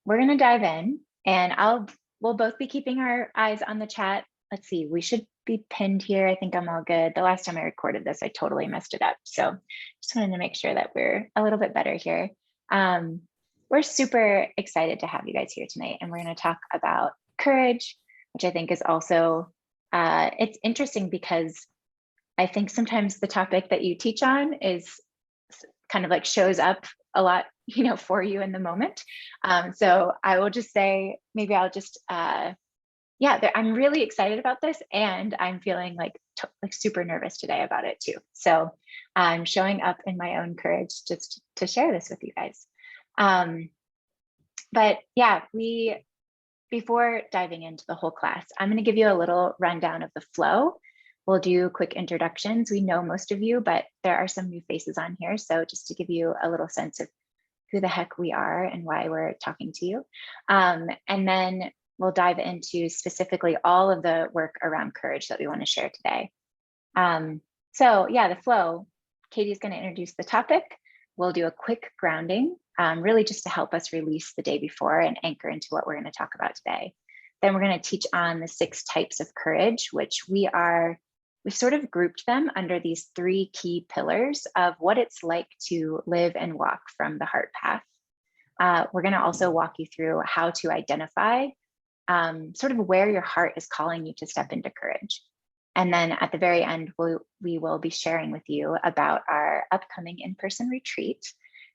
we're going to dive in, and we'll both be keeping our eyes on the chat. Let's see, we should be pinned here. I think I'm all good. The last time I recorded this, I totally messed it up. So just wanted to make sure that we're a little bit better here. We're super excited to have you guys here tonight, and we're going to talk about courage, which I think is also, it's interesting because I think sometimes the topic that you teach on is kind of like shows up a lot, for you in the moment. So I will just say, maybe I'll just, I'm really excited about this, and I'm feeling like super nervous today about it too. So I'm showing up in my own courage just to share this with you guys. But yeah, before diving into the whole class, I'm going to give you a little rundown of the flow. We'll do quick introductions. We know most of you, but there are some new faces on here. So just to give you a little sense of who the heck we are and why we're talking to you. And then we'll dive into specifically all of the work around courage that we want to share today. So yeah, the flow, Katie's going to introduce the topic. We'll do a quick grounding, really just to help us release the day before and anchor into what we're going to talk about today. Then we're going to teach on the 6 types of courage, which we've sort of grouped them under these 3 key pillars of what it's like to live and walk from the heart path. We're going to also walk you through how to identify sort of where your heart is calling you to step into courage. And then at the very end, we will be sharing with you about our upcoming in-person retreat.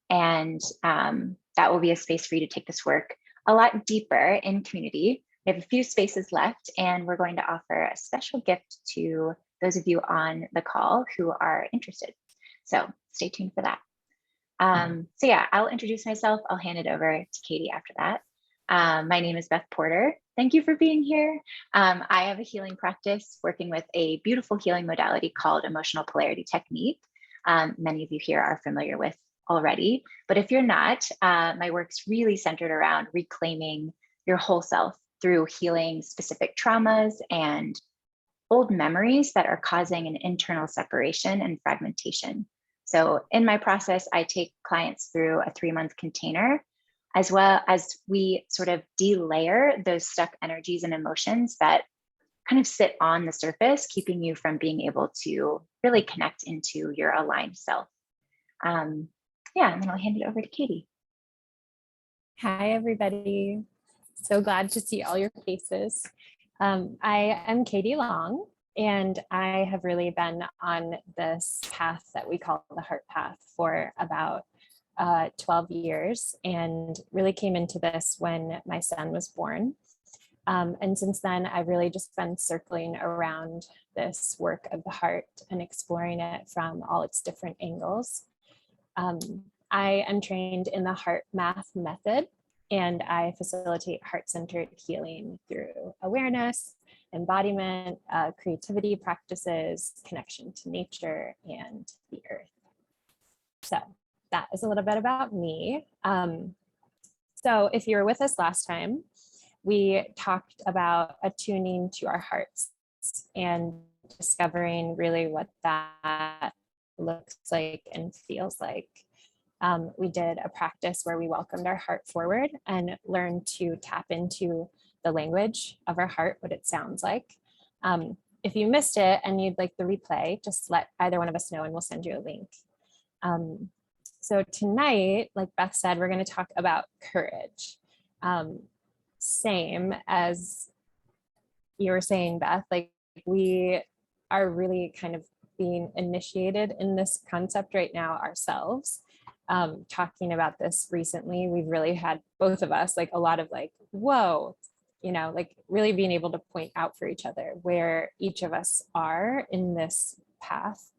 And that will be a space for you to take this work a lot deeper in community. We have a few spaces left, and we're going to offer a special gift to those of you on the call who are interested. So stay tuned for that. So yeah, I'll introduce myself. I'll hand it over to Katie after that. My name is Beth Porter. Thank you for being here. I have a healing practice working with a beautiful healing modality called emotional polarity technique. Many of you here are familiar with already, but if you're not, my work's really centered around reclaiming your whole self through healing specific traumas and old memories that are causing an internal separation and fragmentation. So in my process, I take clients through a 3-month container, as well as we sort of delayer those stuck energies and emotions that kind of sit on the surface, keeping you from being able to really connect into your aligned self. And then I'll hand it over to Katie. Hi, everybody. So glad to see all your faces. I am Katy Long, and I have really been on this path that we call the heart path for about 12 years, and really came into this when my son was born. And since then, I've really just been circling around this work of the heart and exploring it from all its different angles. I am trained in the heart math method, and I facilitate heart-centered healing through awareness, embodiment, creativity practices, connection to nature and the earth. So that is a little bit about me. So if you were with us last time, we talked about attuning to our hearts and discovering really what that looks like and feels like. We did a practice where we welcomed our heart forward and learned to tap into the language of our heart, what it sounds like. If you missed it and you'd like the replay, just let either one of us know and we'll send you a link. So tonight, like Beth said, we're going to talk about courage. Same as you were saying, Beth, like we are really kind of being initiated in this concept right now ourselves. Talking about this recently, we've really had, both of us, like a lot of like, whoa, like really being able to point out for each other where each of us are in this path.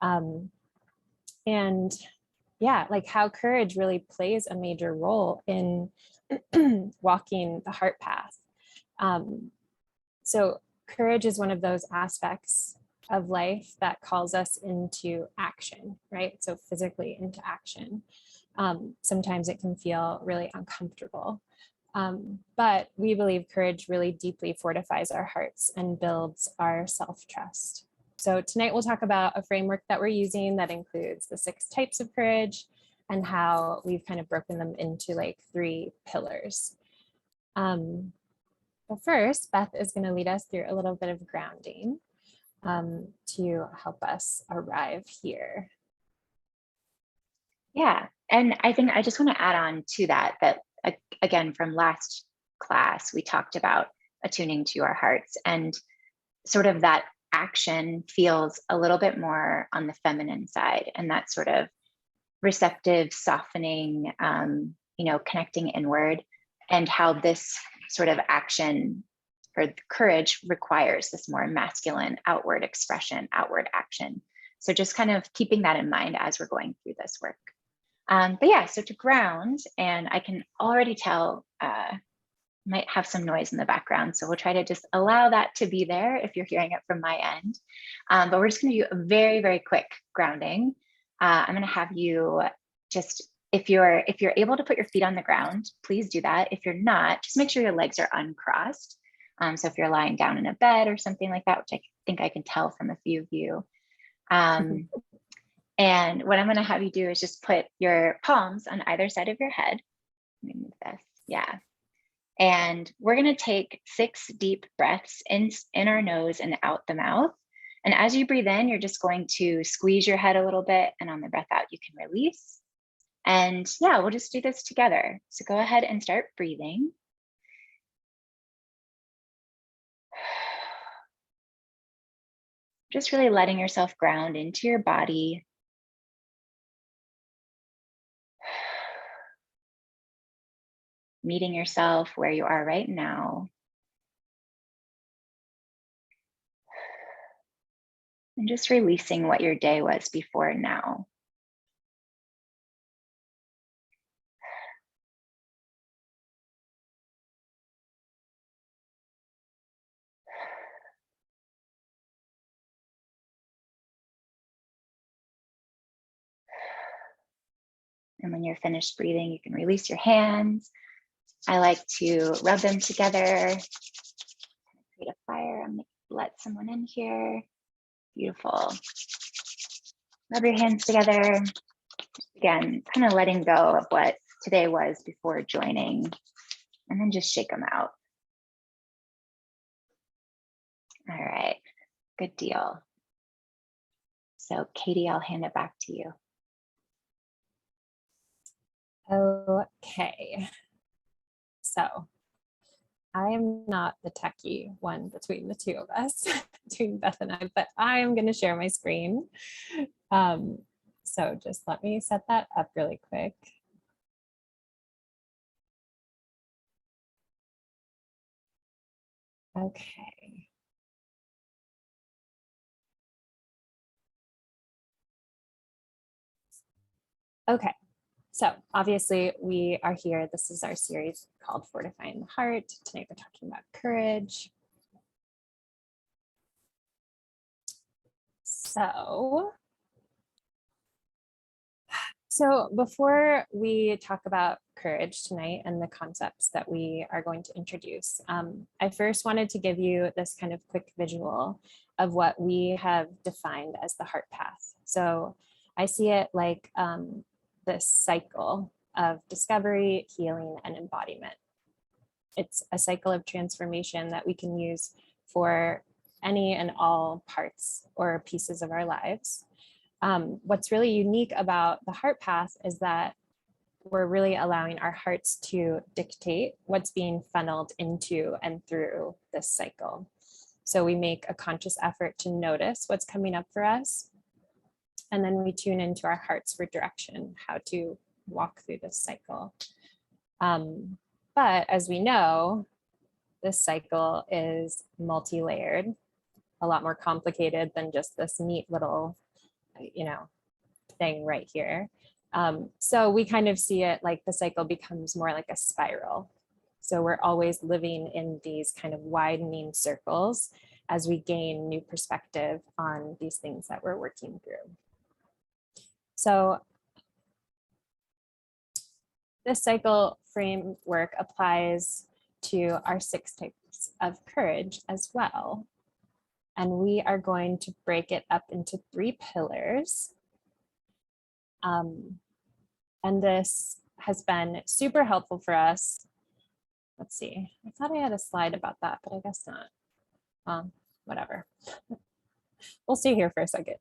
And yeah, like how courage really plays a major role in walking the heart path. So courage is one of those aspects of life that calls us into action, right? So physically into action. Sometimes it can feel really uncomfortable. But we believe courage really deeply fortifies our hearts and builds our self-trust. So tonight we'll talk about a framework that we're using that includes the 6 types of courage, and how we've kind of broken them into like 3 pillars. But first, Beth is going to lead us through a little bit of grounding to help us arrive here. Yeah, and I think I just want to add on to that, again, from last class, we talked about attuning to our hearts, and sort of that action feels a little bit more on the feminine side, and that sort of receptive, softening, connecting inward, and how this sort of action or courage requires this more masculine outward expression, outward action. So just kind of keeping that in mind as we're going through this work. But yeah, so to ground, and I can already tell might have some noise in the background, so we'll try to just allow that to be there if you're hearing it from my end. But we're just going to do a very, very quick grounding. I'm going to have you just, if you're able to put your feet on the ground, please do that. If you're not, just make sure your legs are uncrossed. So if you're lying down in a bed or something like that, which I think I can tell from a few of you. And what I'm going to have you do is just put your palms on either side of your head. Let me move this. Yeah. And we're going to take 6 deep breaths in our nose and out the mouth. And as you breathe in, you're just going to squeeze your head a little bit. And on the breath out, you can release. And yeah, we'll just do this together. So go ahead and start breathing. Just really letting yourself ground into your body. Meeting yourself where you are right now. And just releasing what your day was before now. And when you're finished breathing, you can release your hands. I like to rub them together, create a fire. I'm gonna let someone in here. Beautiful. Rub your hands together. Again, kind of letting go of what today was before joining, and then just shake them out. All right, good deal. So Katie, I'll hand it back to you. Okay. So I am not the techie one between the two of us, between Beth and I, but I am going to share my screen. So just let me set that up really quick. Okay. Okay. So obviously we are here. This is our series called Fortifying the Heart. Tonight we're talking about courage. So before we talk about courage tonight and the concepts that we are going to introduce, I first wanted to give you this kind of quick visual of what we have defined as the heart path. So I see it like this cycle of discovery, healing, and embodiment. It's a cycle of transformation that we can use for any and all parts or pieces of our lives. What's really unique about the heart path is that we're really allowing our hearts to dictate what's being funneled into and through this cycle. So we make a conscious effort to notice what's coming up for us. And then we tune into our hearts for direction, how to walk through this cycle. But as we know, this cycle is multi-layered, a lot more complicated than just this neat little, thing right here. So we kind of see it like the cycle becomes more like a spiral. So we're always living in these kind of widening circles as we gain new perspective on these things that we're working through. So this cycle framework applies to our 6 types of courage as well. And we are going to break it up into 3 pillars. And this has been super helpful for us. Let's see, I thought I had a slide about that, but I guess not. Whatever. We'll stay here for a second.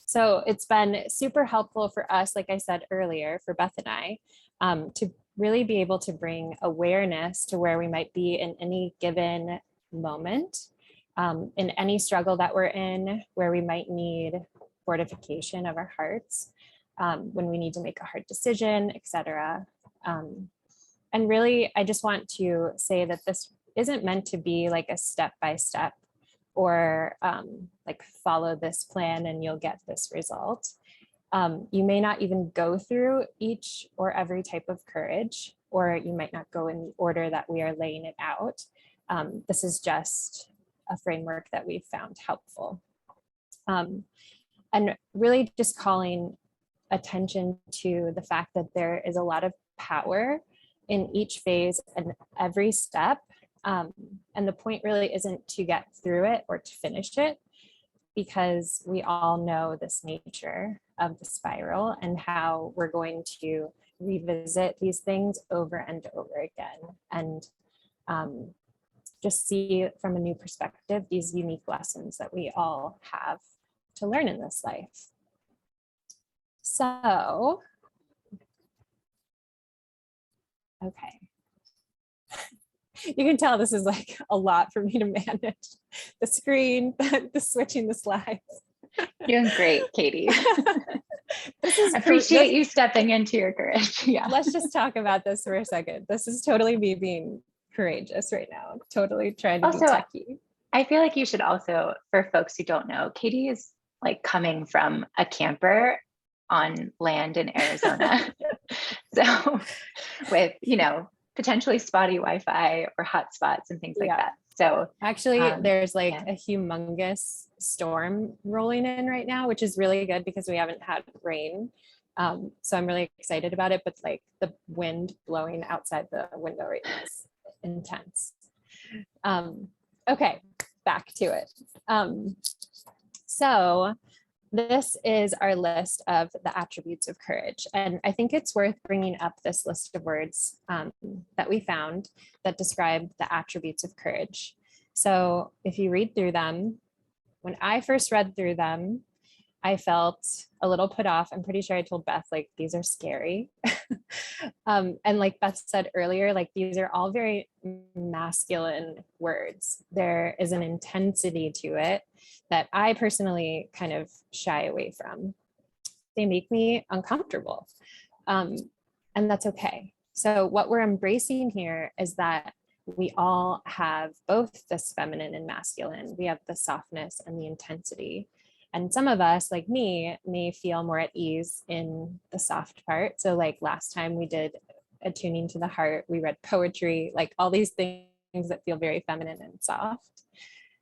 So it's been super helpful for us, like I said earlier, for Beth and I, to really be able to bring awareness to where we might be in any given moment, in any struggle that we're in, where we might need fortification of our hearts, when we need to make a hard decision, etc. And really, I just want to say that this isn't meant to be like a step-by-step or like follow this plan and you'll get this result. You may not even go through each or every type of courage, or you might not go in the order that we are laying it out. This is just a framework that we've found helpful. And really just calling attention to the fact that there is a lot of power in each phase and every step. And the point really isn't to get through it or to finish it, because we all know this nature of the spiral and how we're going to revisit these things over and over again, and just see from a new perspective these unique lessons that we all have to learn in this life. So, okay. You can tell this is like a lot for me to manage. The screen, the switching the slides. Doing great, Katy. Appreciate you stepping into your courage. Yeah. Let's just talk about this for a second. This is totally me being courageous right now. Totally trying to be techie. I feel like you should also, for folks who don't know, Katy is like coming from a camper on land in Arizona. So with, potentially spotty Wi-Fi or hotspots and things like that. So actually there's like a humongous storm rolling in right now, which is really good because we haven't had rain. So I'm really excited about it, but like the wind blowing outside the window right now is intense. Okay, back to it. So this is our list of the attributes of courage. And I think it's worth bringing up this list of words that we found that describe the attributes of courage. So if you read through them, when I first read through them, I felt a little put off. I'm pretty sure I told Beth, like, these are scary. And like Beth said earlier, like these are all very masculine words. There is an intensity to it that I personally kind of shy away from. They make me uncomfortable. And that's okay. So what we're embracing here is that we all have both this feminine and masculine. We have the softness and the intensity. And some of us, like me, may feel more at ease in the soft part. So like last time we did attuning to the heart, we read poetry, like all these things that feel very feminine and soft.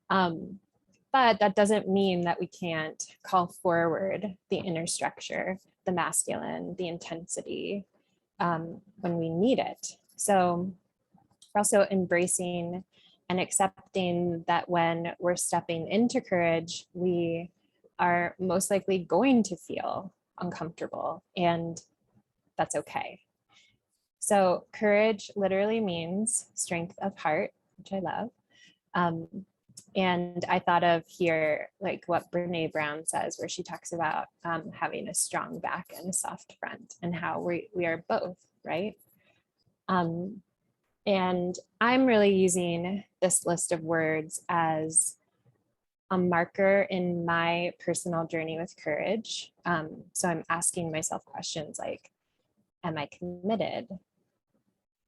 But that doesn't mean that we can't call forward the inner structure, the masculine, the intensity when we need it. So we're also embracing and accepting that when we're stepping into courage, we are most likely going to feel uncomfortable, and that's okay. So courage literally means strength of heart, which I love. And I thought of here, like what Brene Brown says, where she talks about having a strong back and a soft front, and how we are both, right? And I'm really using this list of words as a marker in my personal journey with courage. So I'm asking myself questions like, am I committed?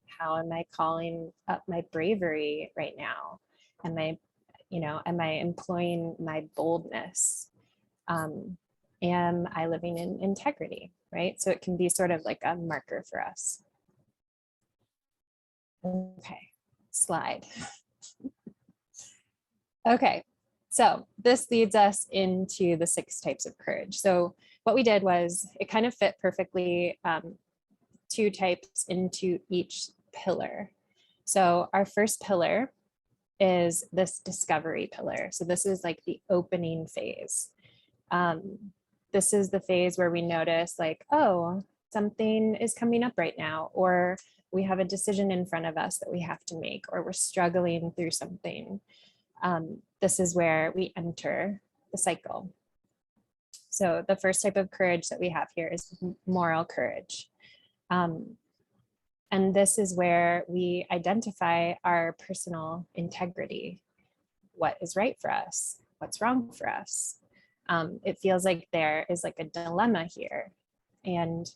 How am I calling up my bravery right now? Am I employing my boldness? Am I living in integrity, right? So it can be sort of like a marker for us. Okay, slide. Okay, so this leads us into the 6 types of courage. So what we did was it kind of fit perfectly 2 types into each pillar. So our first pillar is this discovery pillar. So this is like the opening phase. this is the phase where we notice like, oh, something is coming up right now, or we have a decision in front of us that we have to make, or we're struggling through something. This is where we enter the cycle. So the first type of courage that we have here is moral courage. And this is where we identify our personal integrity. What is right for us? What's wrong for us? It feels like there is like a dilemma here. And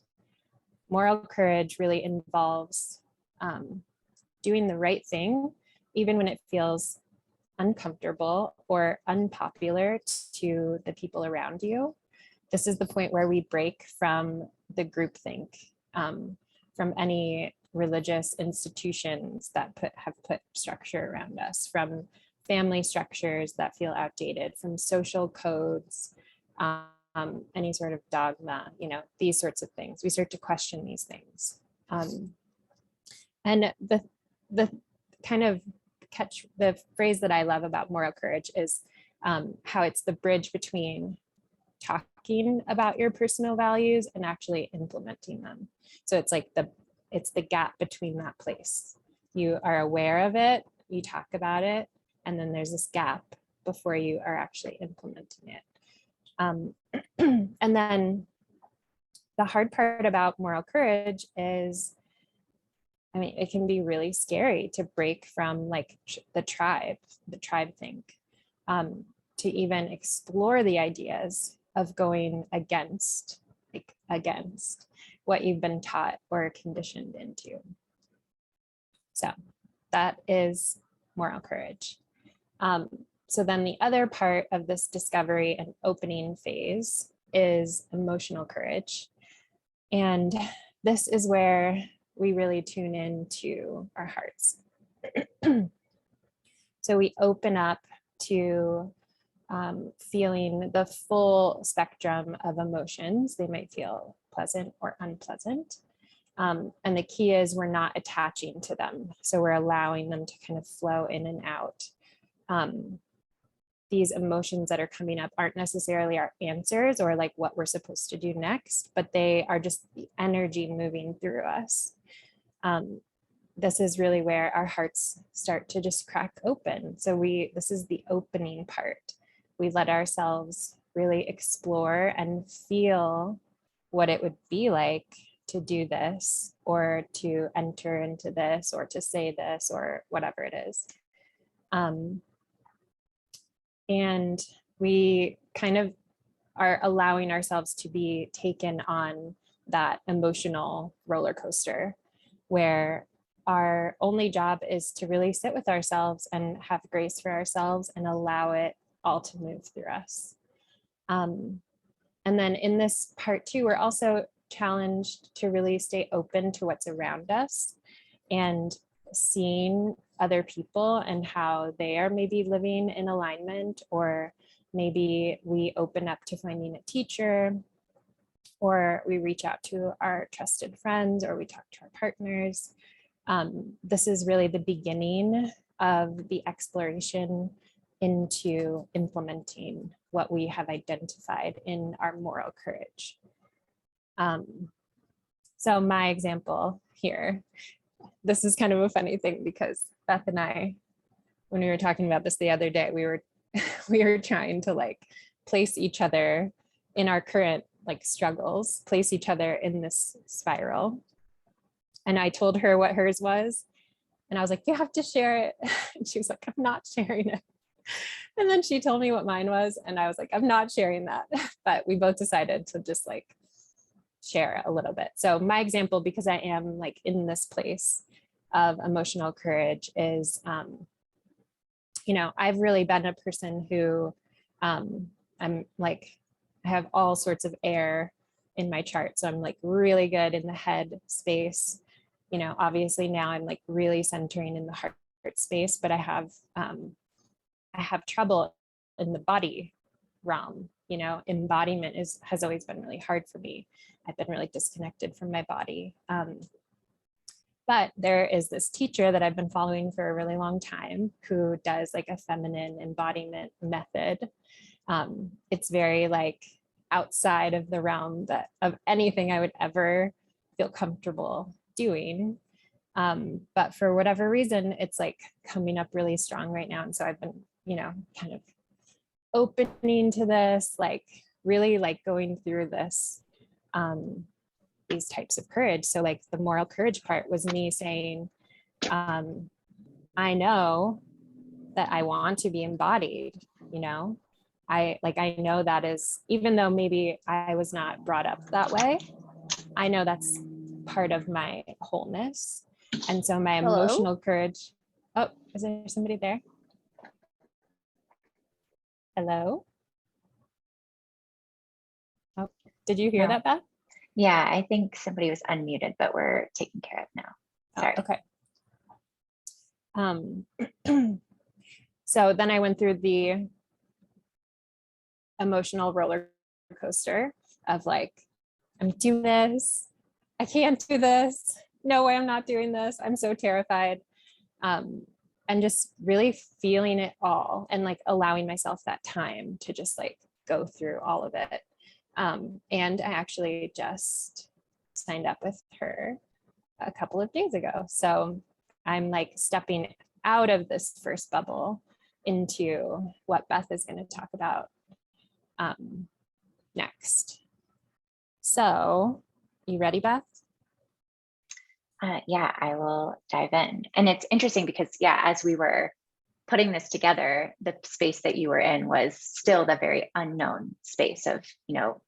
moral courage really involves doing the right thing, even when it feels uncomfortable or unpopular to the people around you. This is the point where we break from the groupthink, from any religious institutions that have put structure around us, from family structures that feel outdated, from social codes, any sort of dogma, these sorts of things. We start to question these things. And the kind of the phrase that I love about moral courage is how it's the bridge between talking about your personal values and actually implementing them. So it's like it's the gap between that place. You are aware of it, you talk about it, and then there's this gap before you are actually implementing it. And then the hard part about moral courage is, it can be really scary to break from like the tribe think, to even explore the ideas of going against what you've been taught or conditioned into. So that is moral courage. So then the other part of this discovery and opening phase is emotional courage. And this is where we really tune into our hearts. So we open up to feeling the full spectrum of emotions. They might feel pleasant or unpleasant. And the key is we're not attaching to them. So we're allowing them to kind of flow in and out. These emotions that are coming up aren't necessarily our answers or like what we're supposed to do next, but they are just the energy moving through us. This is really where our hearts start to just crack open. So this is the opening part. We let ourselves really explore and feel what it would be like to do this, or to enter into this, or to say this, or whatever it is. And we kind of are allowing ourselves to be taken on that emotional roller coaster, where our only job is to really sit with ourselves and have grace for ourselves and allow it all to move through us. And then in this part too, we're also challenged to really stay open to what's around us and seeing other people and how they are maybe living in alignment, or maybe we open up to finding a teacher, or we reach out to our trusted friends, or we talk to our partners. This is really the beginning of the exploration into implementing what we have identified in our moral courage. So my example here, this is kind of a funny thing because Beth and I, when we were talking about this the other day, we were trying to like place each other in our current like struggles, place each other in this spiral. And I told her what hers was. And I was like, you have to share it. And she was like, I'm not sharing it. And then she told me what mine was. And I was like, I'm not sharing that. But we both decided to just like share a little bit. So my example, because I am like in this place of emotional courage, is, I've really been a person who I'm like, I have all sorts of air in my chart. So I'm like really good in the head space. Obviously now I'm like really centering in the heart space, but I have trouble in the body realm. Embodiment has always been really hard for me. I've been really disconnected from my body. But there is this teacher that I've been following for a really long time who does like a feminine embodiment method. It's very like outside of the realm of anything I would ever feel comfortable doing. But for whatever reason, it's like coming up really strong right now. And so I've been, kind of opening to this, like really like going through this, these types of courage. So like the moral courage part was me saying, I know that I want to be embodied, I know that is, even though maybe I was not brought up that way, I know that's part of my wholeness. And so my Hello? emotional courage. Oh, is there somebody there? Hello? Oh, did you hear No. that, Beth? Yeah, I think somebody was unmuted, but we're taken care of now. Sorry. Oh, okay. So then I went through the emotional roller coaster of like, I'm doing this. I can't do this. No way, I'm not doing this. I'm so terrified. And just really feeling it all and like allowing myself that time to just like go through all of it. And I actually just signed up with her a couple of days ago. So I'm like stepping out of this first bubble into what Beth is going to talk about next. So, you ready, Beth? Yeah, I will dive in. And it's interesting because, yeah, as we were putting this together, the space that you were in was still the very unknown space of,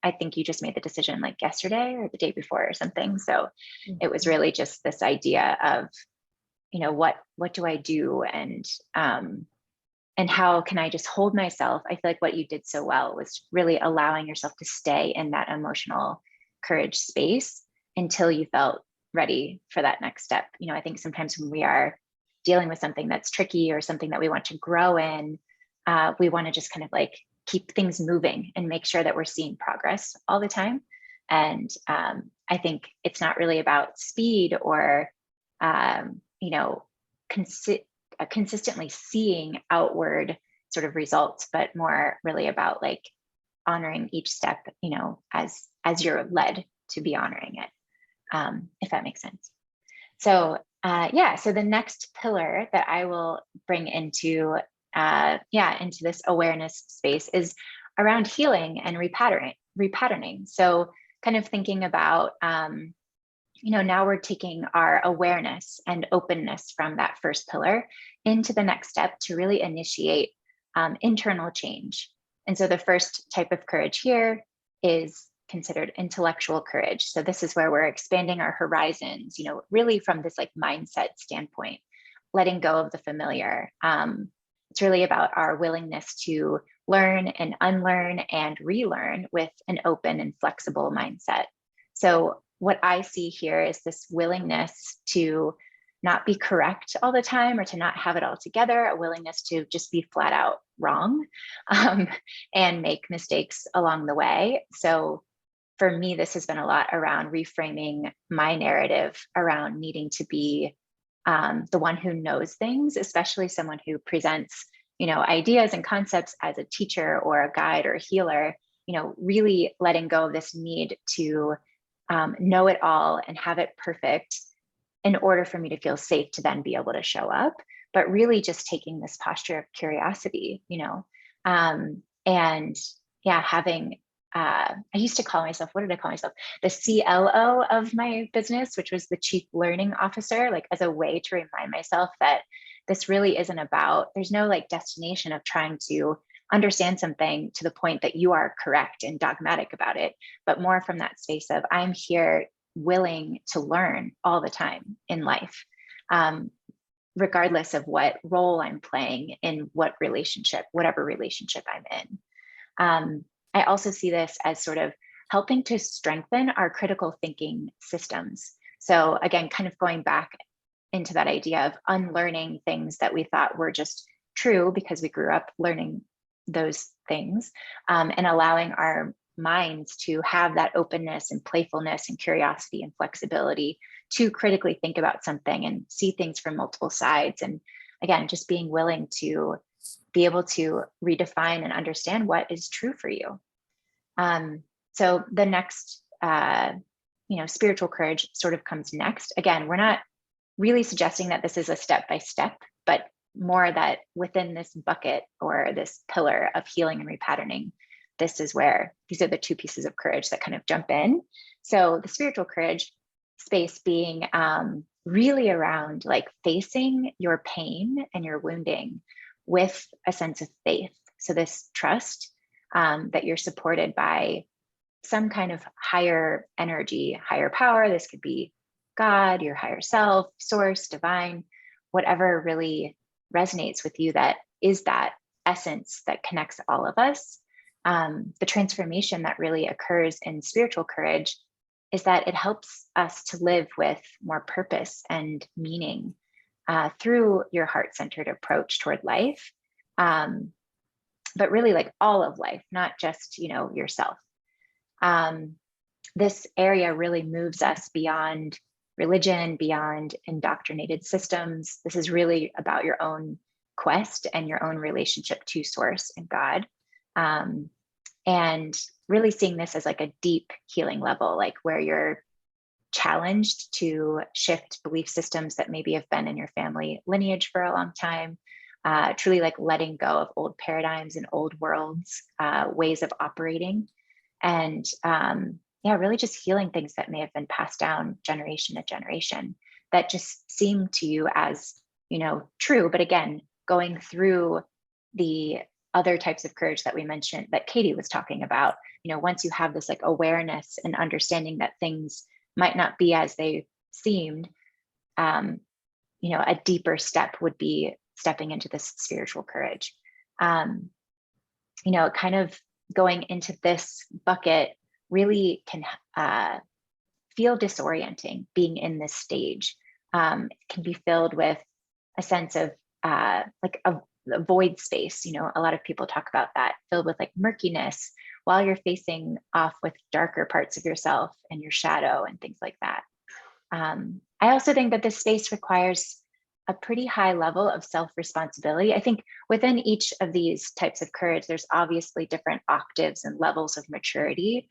I think you just made the decision like yesterday or the day before or something. So it was really just this idea of, what do I do? And how can I just hold myself? I feel like what you did so well was really allowing yourself to stay in that emotional courage space until you felt ready for that next step. I think sometimes when we are dealing with something that's tricky or something that we want to grow in, we want to just kind of like keep things moving and make sure that we're seeing progress all the time. And I think it's not really about speed or, consistently seeing outward sort of results, but more really about like honoring each step, as you're led to be honoring it, if that makes sense. So so the next pillar that I will bring into this awareness space is around healing and repatterning. So kind of thinking about now we're taking our awareness and openness from that first pillar into the next step to really initiate internal change. And so the first type of courage here is considered intellectual courage. So this is where we're expanding our horizons, really from this like mindset standpoint, letting go of the familiar. It's really about our willingness to learn and unlearn and relearn with an open and flexible mindset. So what I see here is this willingness to not be correct all the time or to not have it all together, a willingness to just be flat out wrong and make mistakes along the way. So for me, this has been a lot around reframing my narrative around needing to be the one who knows things, especially someone who presents, ideas and concepts as a teacher or a guide or a healer, really letting go of this need to know it all and have it perfect in order for me to feel safe to then be able to show up, but really just taking this posture of curiosity, and having, I used to call myself, what did I call myself? The CLO of my business, which was the Chief Learning Officer, like as a way to remind myself that this really isn't about, there's no like destination of trying to understand something to the point that you are correct and dogmatic about it, but more from that space of I'm here willing to learn all the time in life, regardless of what role I'm playing in what relationship, whatever relationship I'm in. I also see this as sort of helping to strengthen our critical thinking systems. So again, kind of going back into that idea of unlearning things that we thought were just true because we grew up learning those things, and allowing our minds to have that openness and playfulness and curiosity and flexibility to critically think about something and see things from multiple sides. And again, just being willing to be able to redefine and understand what is true for you. So the next, spiritual courage sort of comes next. Again, we're not really suggesting that this is a step-by-step, but more that within this bucket or this pillar of healing and repatterning, this is where these are the two pieces of courage that kind of jump in. So the spiritual courage space being really around like facing your pain and your wounding with a sense of faith. So this trust that you're supported by some kind of higher energy, higher power. This could be God, your higher self, source, divine, whatever really resonates with you, that is that essence that connects all of us. The transformation that really occurs in spiritual courage is that it helps us to live with more purpose and meaning through your heart-centered approach toward life, but really like all of life, not just, yourself. This area really moves us beyond religion, beyond indoctrinated systems. This is really about your own quest and your own relationship to source and God. And really seeing this as like a deep healing level, like where you're challenged to shift belief systems that maybe have been in your family lineage for a long time, truly like letting go of old paradigms and old worlds, ways of operating. And really just healing things that may have been passed down generation to generation that just seem to you as, true. But again, going through the other types of courage that we mentioned, that Katy was talking about, once you have this like awareness and understanding that things might not be as they seemed, a deeper step would be stepping into this spiritual courage. Kind of going into this bucket really can feel disorienting. Being in this stage can be filled with a sense of like a void space. A lot of people talk about that, filled with like murkiness, while you're facing off with darker parts of yourself and your shadow and things like that. I also think that this space requires a pretty high level of self-responsibility. I think within each of these types of courage, there's obviously different octaves and levels of maturity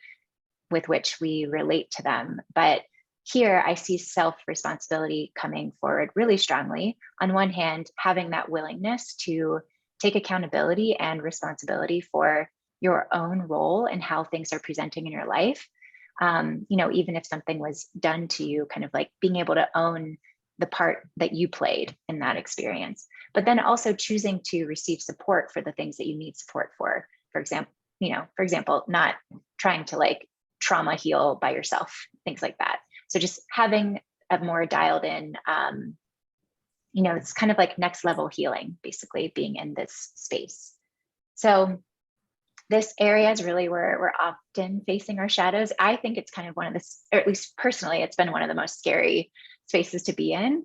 with which we relate to them. But here I see self-responsibility coming forward really strongly. On one hand, having that willingness to take accountability and responsibility for your own role and how things are presenting in your life. Even if something was done to you, kind of like being able to own the part that you played in that experience, but then also choosing to receive support for the things that you need support for. For example, not trying to like trauma heal by yourself, things like that. So just having a more dialed in, it's kind of like next level healing, basically being in this space. So this area is really where we're often facing our shadows. I think it's kind of one of the, or at least personally, it's been one of the most scary spaces to be in.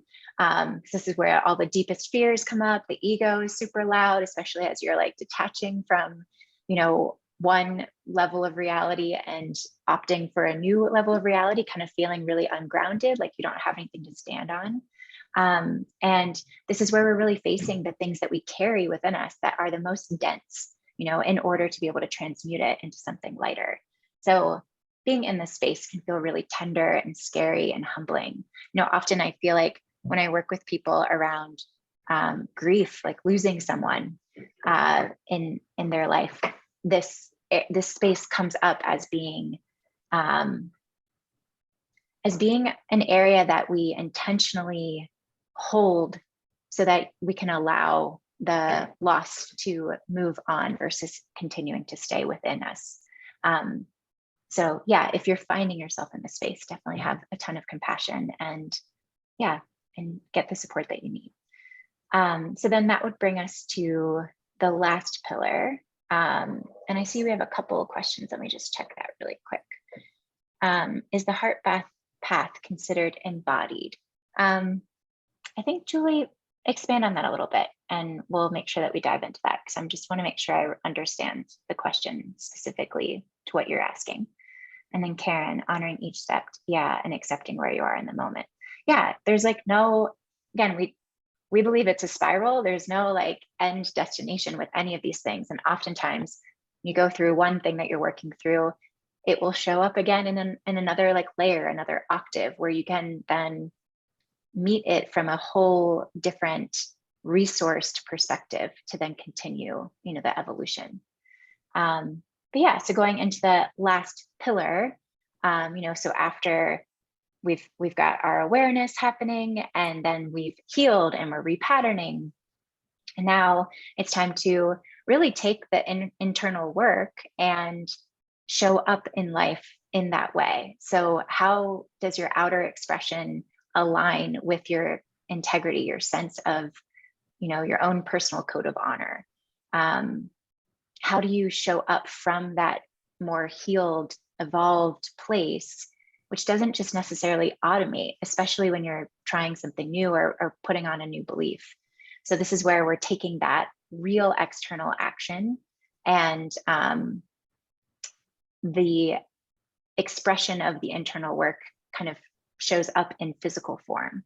This is where all the deepest fears come up. The ego is super loud, especially as you're like detaching from, one level of reality and opting for a new level of reality, kind of feeling really ungrounded, like you don't have anything to stand on. And this is where we're really facing the things that we carry within us that are the most dense, in order to be able to transmute it into something lighter. So being in this space can feel really tender and scary and humbling. Often I feel like when I work with people around grief, like losing someone in their life, this space comes up as being an area that we intentionally hold so that we can allow the loss to move on versus continuing to stay within us. So yeah, if you're finding yourself in this space, definitely have a ton of compassion and get the support that you need. So then that would bring us to the last pillar. And I see we have a couple of questions. Let me just check that really quick. Is the heart path considered embodied? I think Julie, expand on that a little bit and we'll make sure that we dive into that, because I just want to make sure I understand the question specifically to what you're asking. And then Karen, honoring each step, and accepting where you are in the moment. There's like no, again, we believe it's a spiral. There's no like end destination with any of these things. And oftentimes you go through one thing that you're working through, it will show up again in another like layer, another octave, where you can then meet it from a whole different resourced perspective to then continue, the evolution. But yeah, so going into the last pillar, so after we've got our awareness happening, and then we've healed and we're repatterning, and now it's time to really take the internal work and show up in life in that way. So how does your outer expression align with your integrity, your sense of, your own personal code of honor? How do you show up from that more healed, evolved place, which doesn't just necessarily automate, especially when you're trying something new or putting on a new belief? So this is where we're taking that real external action, and the expression of the internal work kind of shows up in physical form.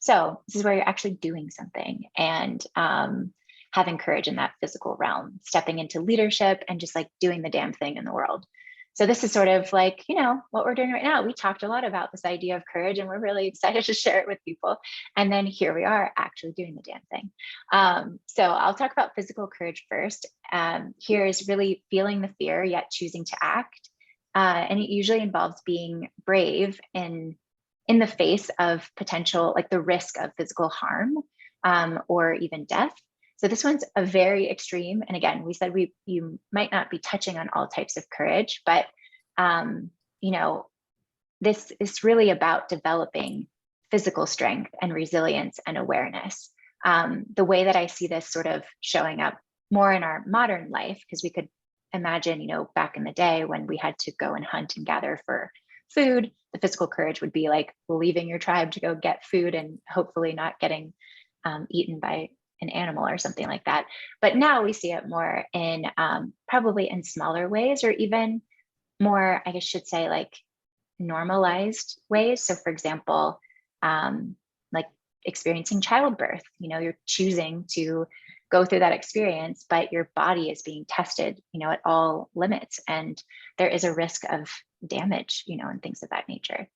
So this is where you're actually doing something and having courage in that physical realm, stepping into leadership and just like doing the damn thing in the world. So this is sort of like, what we're doing right now. We talked a lot about this idea of courage, and we're really excited to share it with people. And then here we are actually doing the damn thing. So I'll talk about physical courage first. Here is really feeling the fear, yet choosing to act. And it usually involves being brave in the face of potential, like the risk of physical harm or even death. So this one's a very extreme. And again, we said you might not be touching on all types of courage, but this is really about developing physical strength and resilience and awareness. The way that I see this sort of showing up more in our modern life, because we could imagine, back in the day when we had to go and hunt and gather for food, the physical courage would be like leaving your tribe to go get food and hopefully not getting eaten by an animal or something like that. But now we see it more in probably in smaller ways, or even more, I guess should say, like normalized ways. So for example, like experiencing childbirth, you're choosing to go through that experience, but your body is being tested, at all limits. And there is a risk of damage, and things of that nature.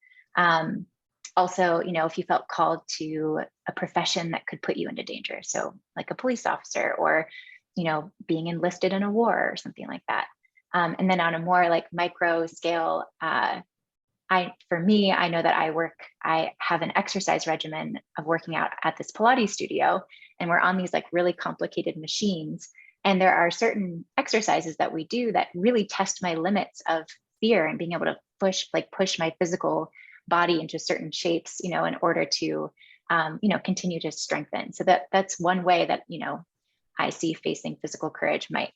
Also, if you felt called to a profession that could put you into danger, so like a police officer, or, being enlisted in a war or something like that. And then on a more like micro scale, for me, I know that I have an exercise regimen of working out at this Pilates studio, and we're on these like really complicated machines. And there are certain exercises that we do that really test my limits of fear and being able to push my physical body into certain shapes, in order to, continue to strengthen. So that's one way that, I see facing physical courage might,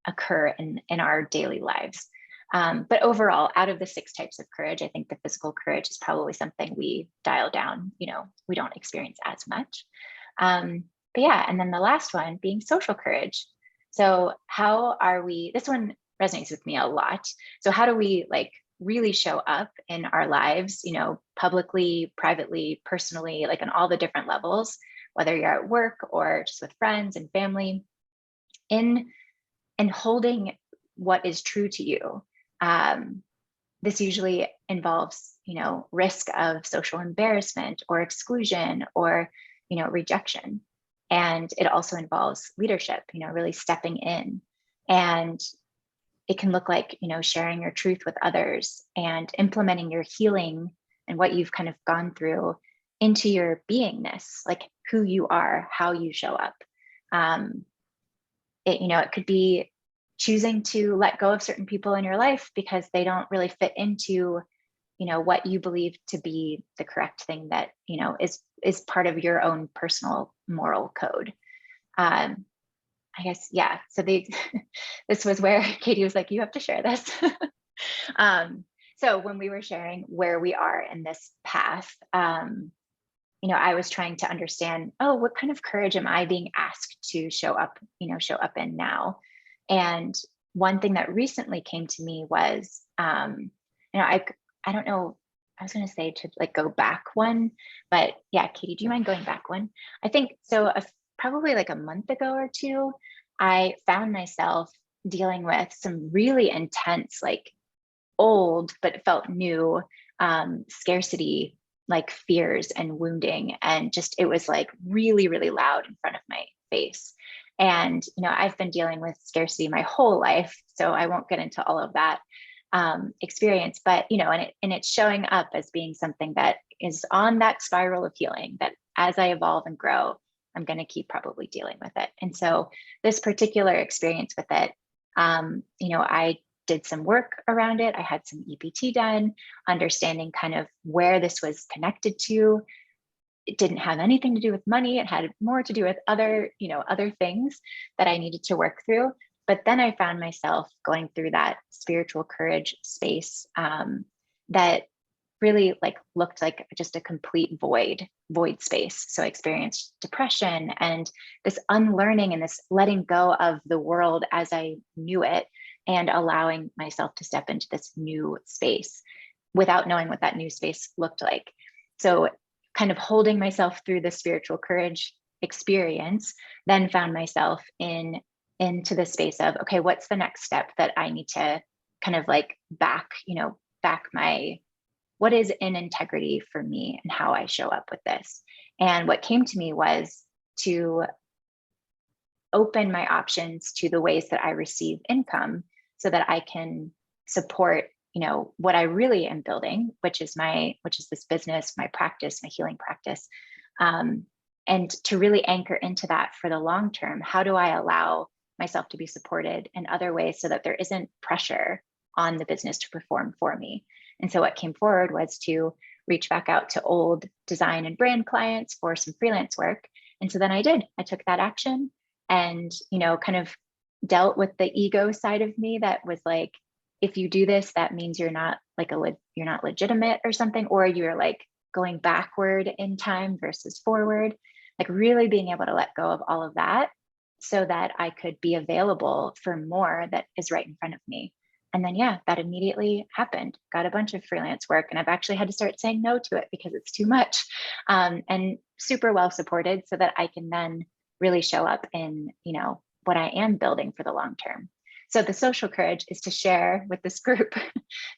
occur in our daily lives. But overall, out of the 6 types of courage, I think the physical courage is probably something we dial down, we don't experience as much. But yeah, and then the last one being social courage. So how are this one resonates with me a lot. So how do we really show up in our lives, publicly, privately, personally, like on all the different levels, whether you're at work or just with friends and family, in holding what is true to you. This usually involves, risk of social embarrassment or exclusion or, rejection. And it also involves leadership, really stepping in. And it can look like, sharing your truth with others and implementing your healing and what you've kind of gone through into your beingness, like who you are, how you show up. It could be choosing to let go of certain people in your life because they don't really fit into, what you believe to be the correct thing that, is part of your own personal moral code. I guess, yeah. So this was where Katie was like, you have to share this. So when we were sharing where we are in this path, I was trying to understand, what kind of courage am I being asked to show up in now? And one thing that recently came to me was, I don't know, I was going to say to go back one, but yeah, Katie, do you mind going back one? I think so. Probably like a month ago or two, I found myself dealing with some really intense, like old, but it felt new, scarcity, like fears and wounding. And just, it was like really, really loud in front of my face. And, I've been dealing with scarcity my whole life, so I won't get into all of that experience, but, and it's showing up as being something that is on that spiral of healing, that as I evolve and grow, I'm going to keep probably dealing with it. And so this particular experience with it, I did some work around it. I had some EPT done, understanding kind of where this was connected to. It didn't have anything to do with money. It had more to do with other things that I needed to work through. But then I found myself going through that spiritual courage space that really looked like just a complete void space. So I experienced depression and this unlearning and this letting go of the world as I knew it, and allowing myself to step into this new space without knowing what that new space looked like. So kind of holding myself through the spiritual courage experience, then found myself into the space of, okay, what's the next step that I need to kind of back my, what is in integrity for me and how I show up with this. And what came to me was to open my options to the ways that I receive income so that I can support, what I really am building, which is this business, my practice, my healing practice. And to really anchor into that for the long term. How do I allow myself to be supported in other ways so that there isn't pressure on the business to perform for me? And so what came forward was to reach back out to old design and brand clients for some freelance work. And so then I took that action and, kind of dealt with the ego side of me that was like, if you do this, that means you're not you're not legitimate or something, or you're going backward in time versus forward, really being able to let go of all of that so that I could be available for more that is right in front of me. And then, that immediately happened. Got a bunch of freelance work, and I've actually had to start saying no to it because it's too much, and super well supported so that I can then really show up in, what I am building for the long term. So the social courage is to share with this group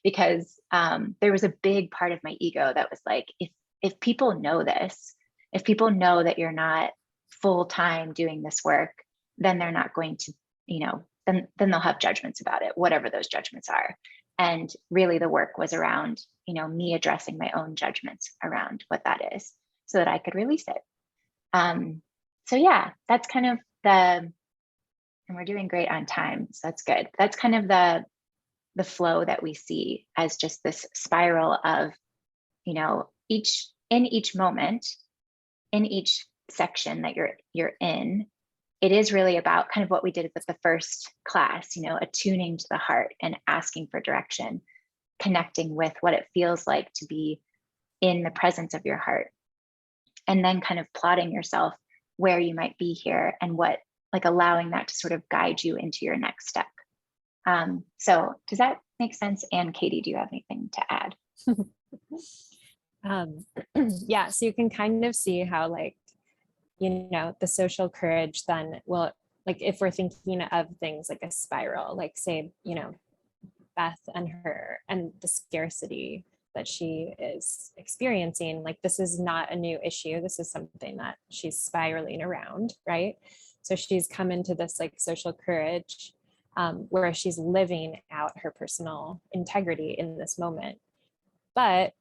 because there was a big part of my ego that was like, if people know this, if people know that you're not full-time doing this work, then they're not going to, then they'll have judgments about it, whatever those judgments are. And really the work was around, me addressing my own judgments around what that is so that I could release it. So that's kind of and we're doing great on time. So that's good. That's kind of the flow that we see as just this spiral of, each moment, in each section that you're in, it is really about kind of what we did with the first class, attuning to the heart and asking for direction, connecting with what it feels like to be in the presence of your heart, and then kind of plotting yourself where you might be here and what, allowing that to sort of guide you into your next step. So does that make sense? And Katie, do you have anything to add? Yeah, so you can kind of see how the social courage then will, if we're thinking of things like a spiral, say, Beth and the scarcity that she is experiencing, this is not a new issue. This is something that she's spiraling around, right? So she's come into this social courage where she's living out her personal integrity in this moment. But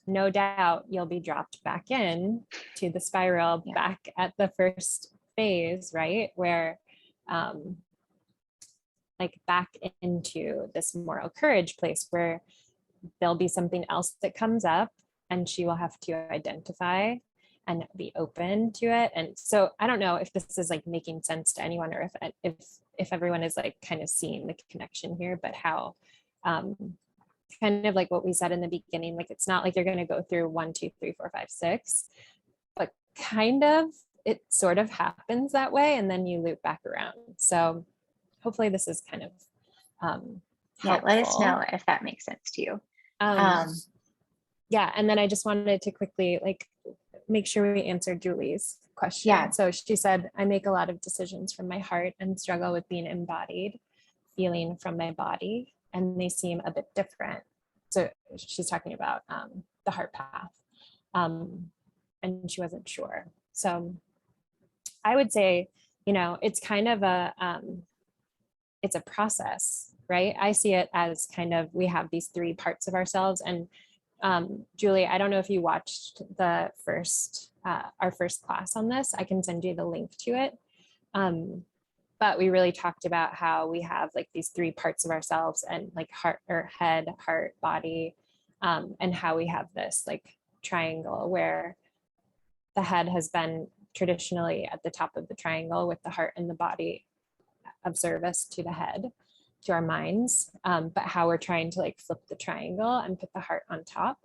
no doubt you'll be dropped back in to the spiral, back at the first phase, right? Where back into this moral courage place where there'll be something else that comes up and she will have to identify and be open to it. And so I don't know if this is making sense to anyone, or if everyone is kind of seeing the connection here, but how kind of what we said in the beginning, it's not you're going to go through 1, 2, 3, 4, 5, 6, but kind of it sort of happens that way, and then you loop back around. So hopefully this is kind of let us know if that makes sense to you. Yeah, and then I just wanted to quickly make sure we answered Julie's question. So she said, I make a lot of decisions from my heart and struggle with being embodied. feeling from my body, and they seem a bit different. So she's talking about the heart path, and she wasn't sure. So I would say, it's kind of it's a process, right? I see it as kind of, we have these three parts of ourselves. And Julie, I don't know if you watched the first, our first class on this. I can send you the link to it. But we really talked about how we have like these three parts of ourselves, and like heart or head, heart, body, and how we have this like triangle where the head has been traditionally at the top of the triangle, with the heart and the body of service to the head, to our minds, but how we're trying to like flip the triangle and put the heart on top,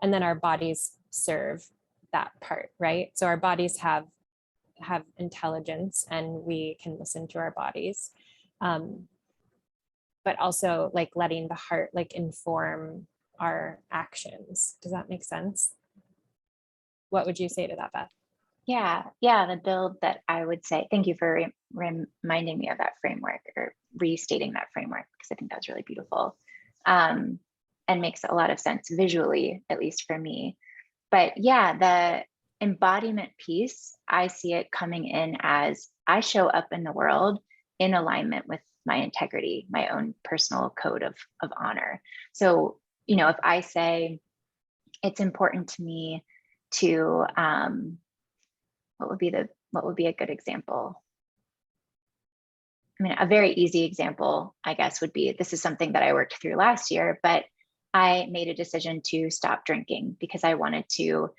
and then our bodies serve that part, right? So our bodies have intelligence, and we can listen to our bodies, but also like letting the heart like inform our actions. Does that make sense? What would you say to that, Beth? Yeah, the build that I would say, thank you for reminding me of that framework, or restating that framework, because I think that's really beautiful, and makes a lot of sense visually, at least for me. But yeah, the embodiment piece, I see it coming in as I show up in the world in alignment with my integrity, my own personal code of honor. So, if I say it's important to me to, what would be a good example? I mean, a very easy example, I guess, would be, this is something that I worked through last year, but I made a decision to stop drinking because I wanted to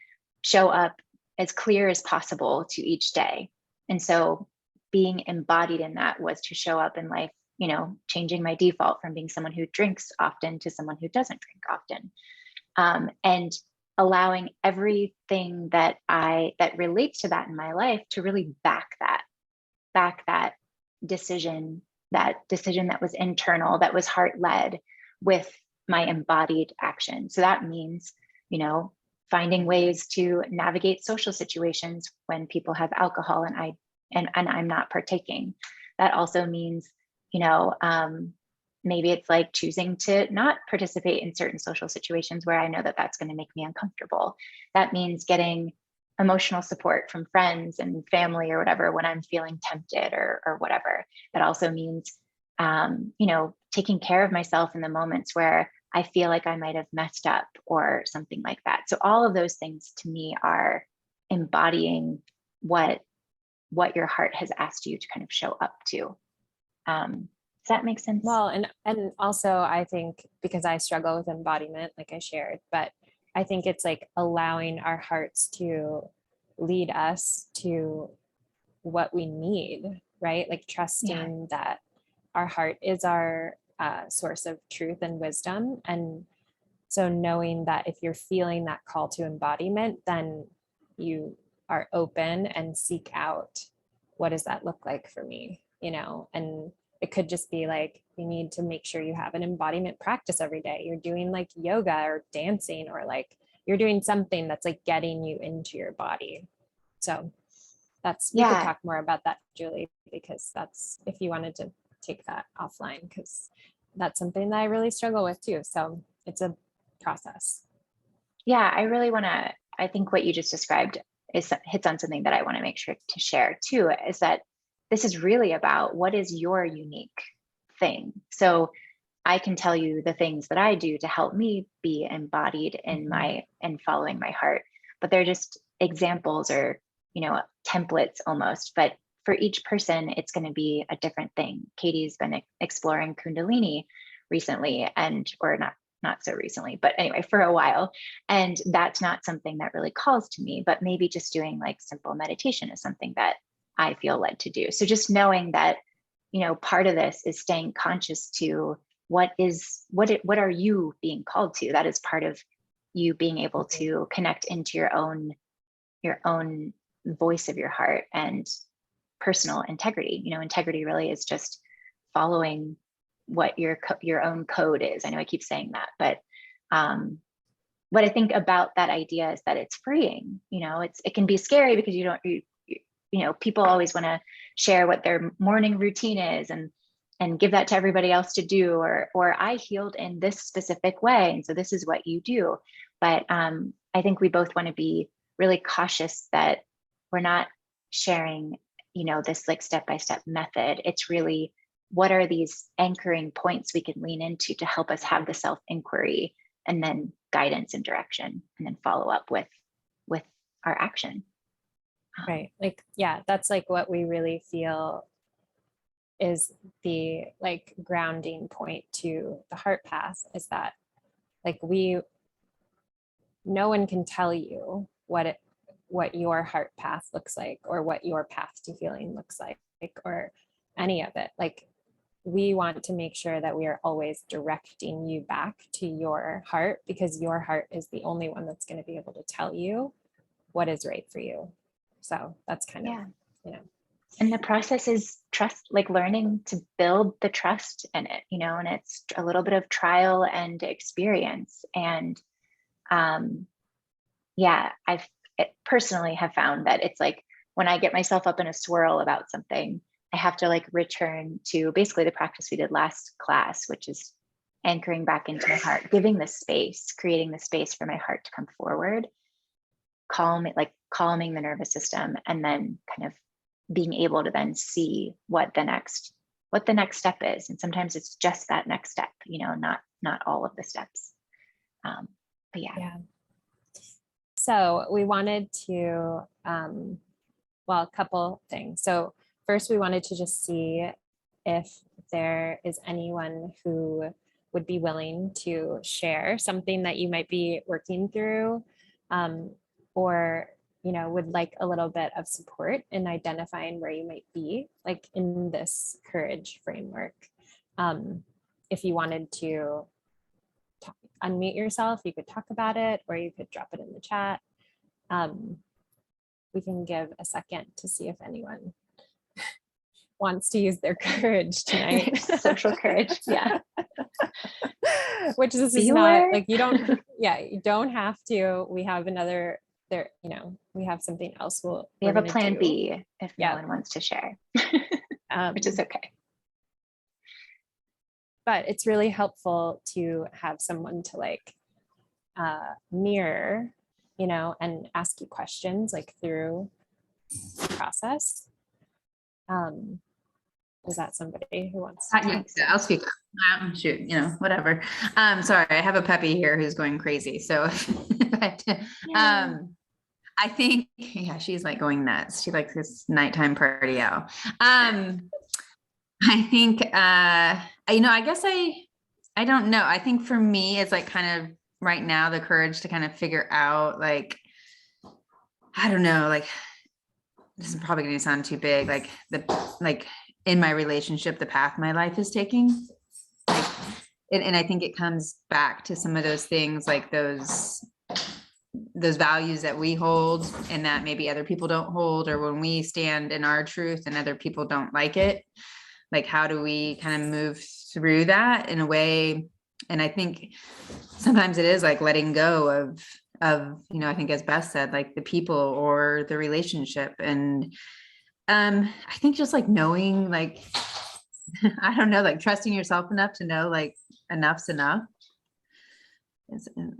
show up as clear as possible to each day. And so being embodied in that was to show up in life, changing my default from being someone who drinks often to someone who doesn't drink often. And allowing everything that relates to that in my life to really back that decision that was internal, that was heart-led, with my embodied action. So that means, finding ways to navigate social situations when people have alcohol and I'm not partaking. That also means, maybe it's like choosing to not participate in certain social situations where I know that that's going to make me uncomfortable. That means getting emotional support from friends and family or whatever when I'm feeling tempted or whatever. That also means, taking care of myself in the moments where I feel like I might have messed up or something like that. So all of those things to me are embodying what your heart has asked you to kind of show up to. Does that make sense? Well, and also I think, because I struggle with embodiment, like I shared, but I think it's like allowing our hearts to lead us to what we need, right? Like trusting that our heart is our source of truth and wisdom. And so knowing that if you're feeling that call to embodiment, then you are open and seek out, what does that look like for me? And it could just be like, you need to make sure you have an embodiment practice every day. You're doing like yoga or dancing, or like you're doing something that's like getting you into your body. So we could talk more about that, Julie, because that's, if you wanted to take that offline, because that's something that I really struggle with too. So it's a process. Yeah, I think what you just described hits on something that I want to make sure to share too, is that this is really about what is your unique thing. So I can tell you the things that I do to help me be embodied in and following my heart, but they're just examples or, templates almost. But for each person, it's going to be a different thing. Katie's been exploring Kundalini recently, or not so recently, but anyway, for a while. And that's not something that really calls to me, but maybe just doing like simple meditation is something that I feel led to do. So just knowing that, part of this is staying conscious to what are you being called to? That is part of you being able to connect into your own voice of your heart and personal integrity. Integrity really is just following what your own code is. I know I keep saying that, but what I think about that idea is that it's freeing. It can be scary because people always want to share what their morning routine is, and and give that to everybody else to do, or I healed in this specific way, and so this is what you do. But I think we both want to be really cautious that we're not sharing, this like step-by-step method. It's really, what are these anchoring points we can lean into to help us have the self-inquiry, and then guidance and direction, and then follow up with our action. Right. Like, yeah, that's like what we really feel is the like grounding point to the heart path, is that like no one can tell you what your heart path looks like, or what your path to healing looks like, or any of it. Like, we want to make sure that we are always directing you back to your heart, because your heart is the only one that's going to be able to tell you what is right for you. So that's kind of, And the process is trust, like learning to build the trust in it, and it's a little bit of trial and experience. And I personally have found that it's like, when I get myself up in a swirl about something, I have to like return to basically the practice we did last class, which is anchoring back into my heart, giving the space, creating the space for my heart to come forward, calming the nervous system, and then kind of being able to then see what the next step is. And sometimes it's just that next step, not all of the steps. But yeah. So we wanted to, a couple things. So first, we wanted to just see if there is anyone who would be willing to share something that you might be working through, or would like a little bit of support in identifying where you might be, like in this courage framework. If you wanted to unmute yourself, you could talk about it, or you could drop it in the chat. We can give a second to see if anyone wants to use their courage tonight. Social courage, yeah. Which this is not like, you don't have to. We have another there, we have something else. We have a plan B if no one wants to share, which is okay. But it's really helpful to have someone to like mirror, and ask you questions like through the process. Is that somebody who wants to I'll speak. Shoot, whatever. Sorry, I have a puppy here who's going crazy. So I think, she's like going nuts. She likes this nighttime party owl. I think, I guess I don't know. I think for me, it's like kind of right now, the courage to kind of figure out, like, I don't know, like, this is probably going to sound too big. Like in my relationship, the path my life is taking. And I think it comes back to some of those things, like those values that we hold and that maybe other people don't hold, or when we stand in our truth and other people don't like it, like how do we kind of move through that in a way? And I think sometimes it is like letting go of, I think as Beth said, like the people or the relationship. And I think just like knowing, like, I don't know, like trusting yourself enough to know like enough's enough.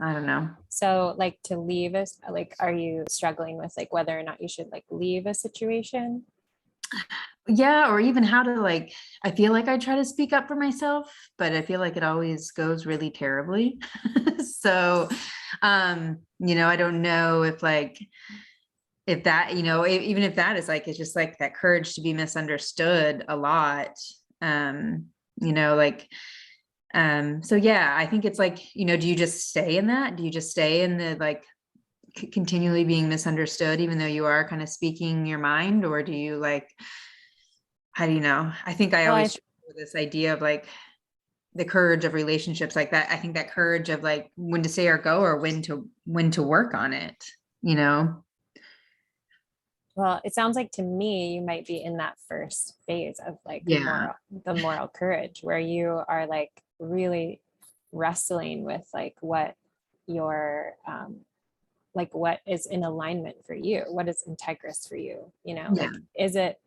I don't know. So like to leave us, like, are you struggling with like whether or not you should like leave a situation? Yeah. Or even how to like, I feel like I try to speak up for myself, but I feel like it always goes really terribly. So, I don't know if that, even if that is like, it's just like that courage to be misunderstood a lot. So yeah, I think it's like, do you just stay in that? Do you just stay in the like continually being misunderstood, even though you are kind of speaking your mind? Or do you like, how do you know? I think I always struggle with this idea of like the courage of relationships like that. I think that courage of like when to say or go, or when to work on it, Well, it sounds like to me, you might be in that first phase of like the moral courage, where you are like really wrestling with like what your, like what is in alignment for you, what is integrous for you, like, is it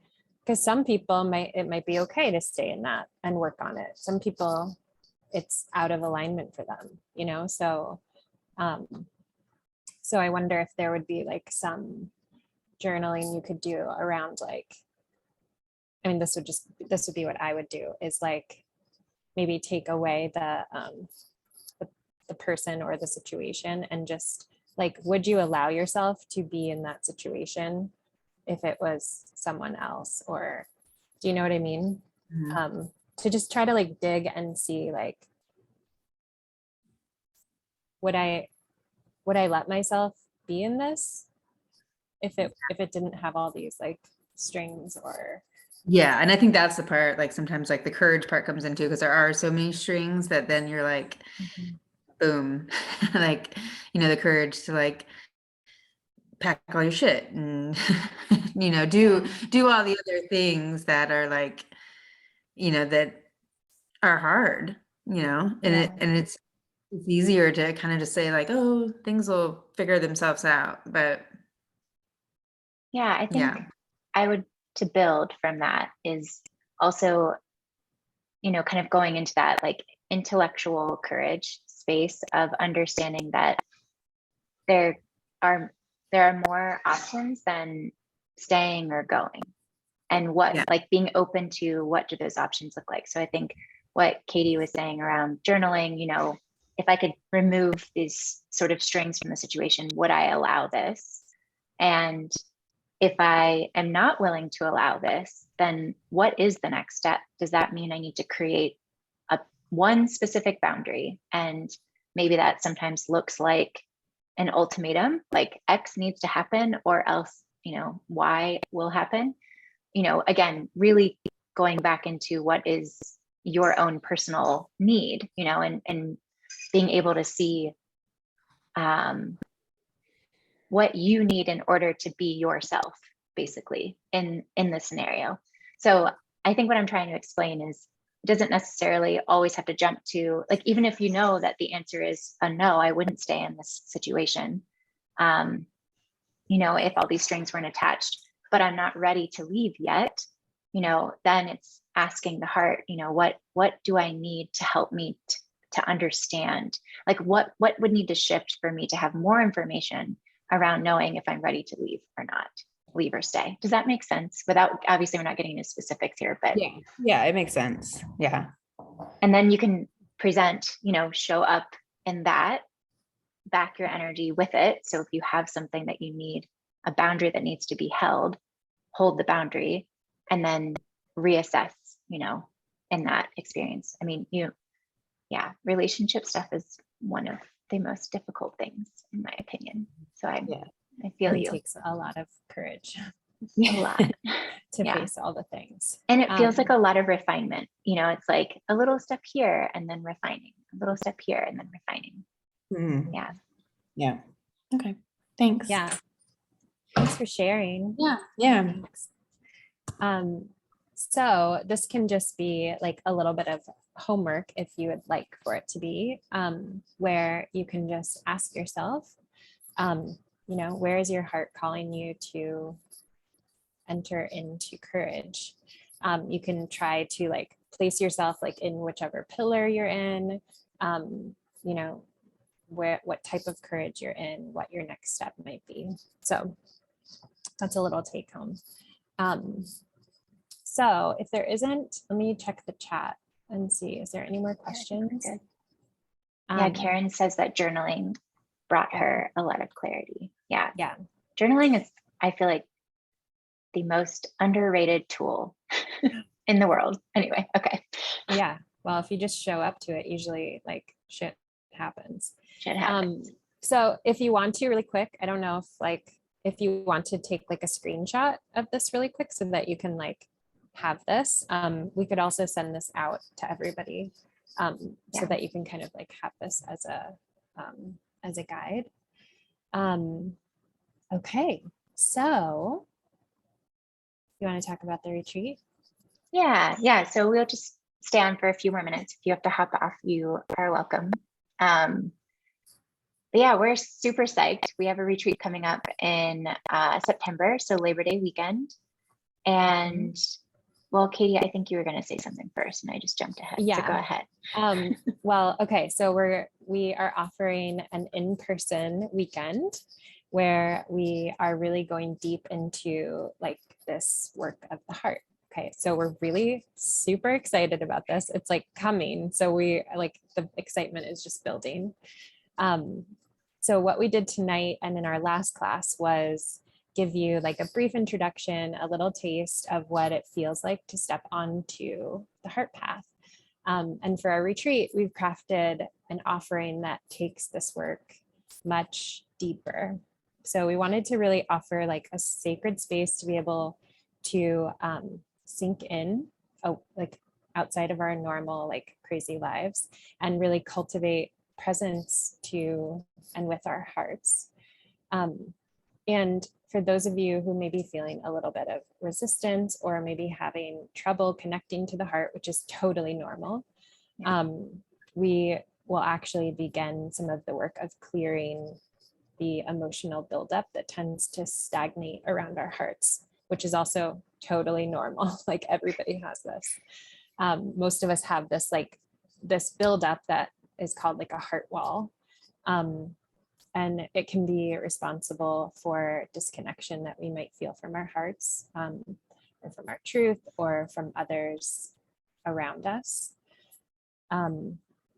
because some people it might be okay to stay in that and work on it. Some people, it's out of alignment for them, you know? So, so I wonder if there would be like some journaling you could do around like, I mean, this would be what I would do, is like maybe take away the person or the situation, and just like, would you allow yourself to be in that situation if it was someone else? Or do you know what I mean? Mhm. To just try to like dig and see like, would I let myself be in this if it didn't have all these like strings? Or Yeah. And I think that's the part, like sometimes like the courage part comes into, because there are so many strings that then you're like, boom, like, the courage to like pack all your shit and, do all the other things that are like, that are hard, and it's easier to kind of just say like, oh, things will figure themselves out. But Yeah, I think yeah, I would, to build from that, is also, kind of going into that like intellectual courage space of understanding that there are more options than staying or going, and what, yeah, like being open to what do those options look like. So I think what Katie was saying around journaling, if I could remove these sort of strings from the situation, would I allow this? And if I am not willing to allow this, then what is the next step? Does that mean I need to create one specific boundary? And maybe that sometimes looks like an ultimatum, like X needs to happen or else, Y will happen. Again, really going back into what is your own personal need, and being able to see what you need in order to be yourself, basically, in this scenario. So I think what I'm trying to explain is, it doesn't necessarily always have to jump to, like, even if you know that the answer is a no, I wouldn't stay in this situation. If all these strings weren't attached, but I'm not ready to leave yet, then it's asking the heart, what do I need to help me to understand? Like what would need to shift for me to have more information around knowing if I'm ready to leave or not, leave or stay. Does that make sense? Without, obviously we're not getting into specifics here, but Yeah, it makes sense. Yeah. and then you can present, show up in that, back your energy with it. So if you have something that you need, a boundary that needs to be held, hold the boundary, and then reassess, in that experience. I mean, relationship stuff is one of the most difficult things, in my opinion. So I feel it you. takes a lot of courage A lot. to face all the things. And it feels like a lot of refinement. It's like a little step here and then refining, a little step here and then refining. Mhm. Yeah. Yeah. Okay. Thanks. Yeah. Thanks for sharing. Yeah. Thanks. So this can just be like a little bit of homework, if you would like for it to be, where you can just ask yourself, where is your heart calling you to enter into courage? You can try to like place yourself like in whichever pillar you're in, what type of courage you're in, what your next step might be. So that's a little take home. So if there isn't, let me check the chat and see, is there any more questions? Yeah, Karen says that journaling brought her a lot of clarity. Yeah. Journaling is, I feel like, the most underrated tool in the world. Anyway, okay. Yeah. Well, if you just show up to it, usually like shit happens. So if you want to really quick, I don't know if you want to take like a screenshot of this really quick so that you can like have this. We could also send this out to everybody so that you can kind of like have this as a guide. Okay, so you want to talk about the retreat? Yeah. So we'll just stay on for a few more minutes. If you have to hop off, you are welcome. But yeah, we're super psyched. We have a retreat coming up in September, so Labor Day weekend. And well, Katie, I think you were going to say something first and I just jumped ahead. So go Yeah. ahead. Well, okay. So we are offering an in-person weekend where we are really going deep into like this work of the heart. Okay. So we're really super excited about this. It's like coming. So we like the excitement is just building. So what we did tonight and in our last class was give you like a brief introduction, a little taste of what it feels like to step onto the heart path. And for our retreat, we've crafted an offering that takes this work much deeper. So we wanted to really offer like a sacred space to be able to sink in, like outside of our normal, like crazy lives, and really cultivate presence to and with our hearts. And for those of you who may be feeling a little bit of resistance or maybe having trouble connecting to the heart, which is totally normal, we will actually begin some of the work of clearing the emotional buildup that tends to stagnate around our hearts, which is also totally normal. Like everybody has this. Most of us have this like this buildup that is called like a heart wall. And it can be responsible for disconnection that we might feel from our hearts, or from our truth, or from others around us.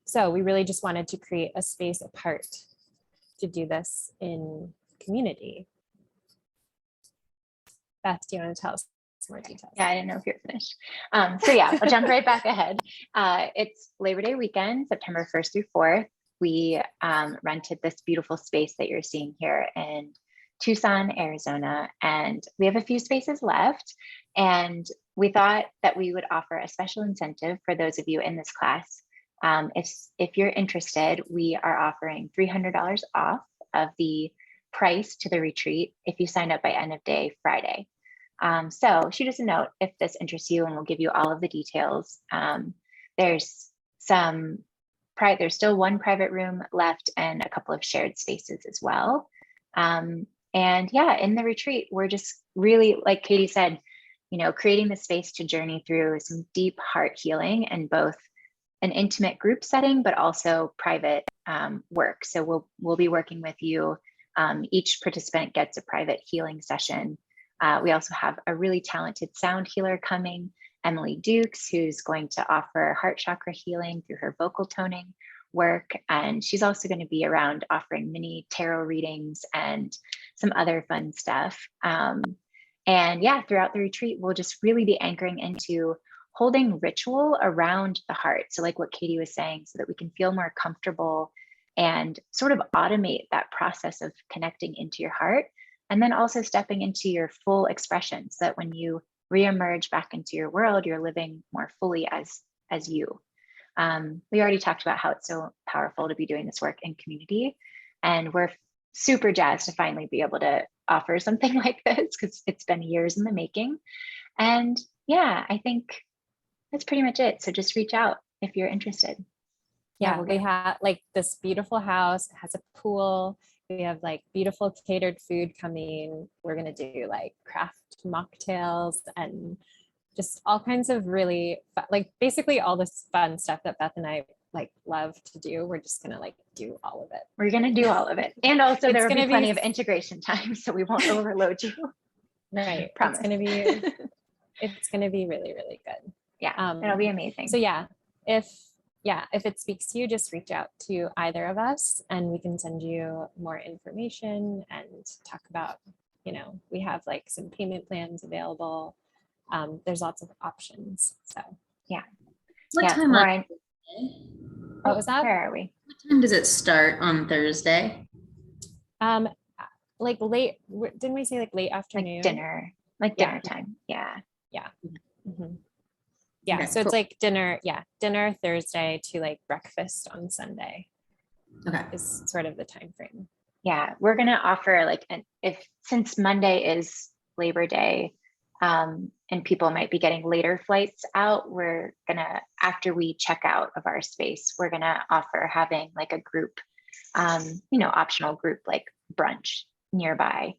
So we really just wanted to create a space apart to do this in community. Beth, do you want to tell us some more details? Yeah, I didn't know if you're finished. So yeah, I'll jump right back ahead. It's Labor Day weekend, September 1st through 4th. We rented this beautiful space that you're seeing here in Tucson, Arizona, and we have a few spaces left. And we thought that we would offer a special incentive for those of you in this class. If you're interested, we are offering $300 off of the price to the retreat if you sign up by end of day Friday. So shoot us a note if this interests you, and we'll give you all of the details. There's still one private room left and a couple of shared spaces as well. And yeah, in the retreat, we're just really, like Katie said, creating the space to journey through some deep heart healing and both an intimate group setting, but also private work. So we'll be working with you. Each participant gets a private healing session. We also have a really talented sound healer coming, Emily Dukes, who's going to offer heart chakra healing through her vocal toning work. And she's also going to be around offering mini tarot readings and some other fun stuff. And yeah, throughout the retreat, we'll just really be anchoring into holding ritual around the heart. So like what Katie was saying, so that we can feel more comfortable and sort of automate that process of connecting into your heart. And then also stepping into your full expression so that when you reemerge back into your world, you're living more fully as you. We already talked about how it's so powerful to be doing this work in community. And we're super jazzed to finally be able to offer something like this because it's been years in the making. And yeah, I think that's pretty much it. So just reach out if you're interested. Yeah, we have like this beautiful house. It has a pool. We have like beautiful catered food coming. We're going to do like craft mocktails and just all kinds of really like basically all this fun stuff that Beth and I like love to do. We're just going to like do all of it. We're going to do all of it. And also there will be plenty of integration time, so we won't overload you. Right. Promise. It's going to be really, really good. Yeah, it'll be amazing. So yeah, if it speaks to you, just reach out to either of us and we can send you more information and talk about, we have like some payment plans available. There's lots of options. So yeah. What time on Thursday? What was that? Where are we? What time does it start on Thursday? Like late, didn't we say like late afternoon? Like dinner time. Yeah. Yeah. Mm-hmm. Yeah, Okay, so cool. it's like dinner Thursday to like breakfast on Sunday. Okay. Is sort of the time frame. Yeah, we're gonna offer since Monday is Labor Day, and people might be getting later flights out, we're gonna, after we check out of our space, we're gonna offer having like a group, optional group like brunch nearby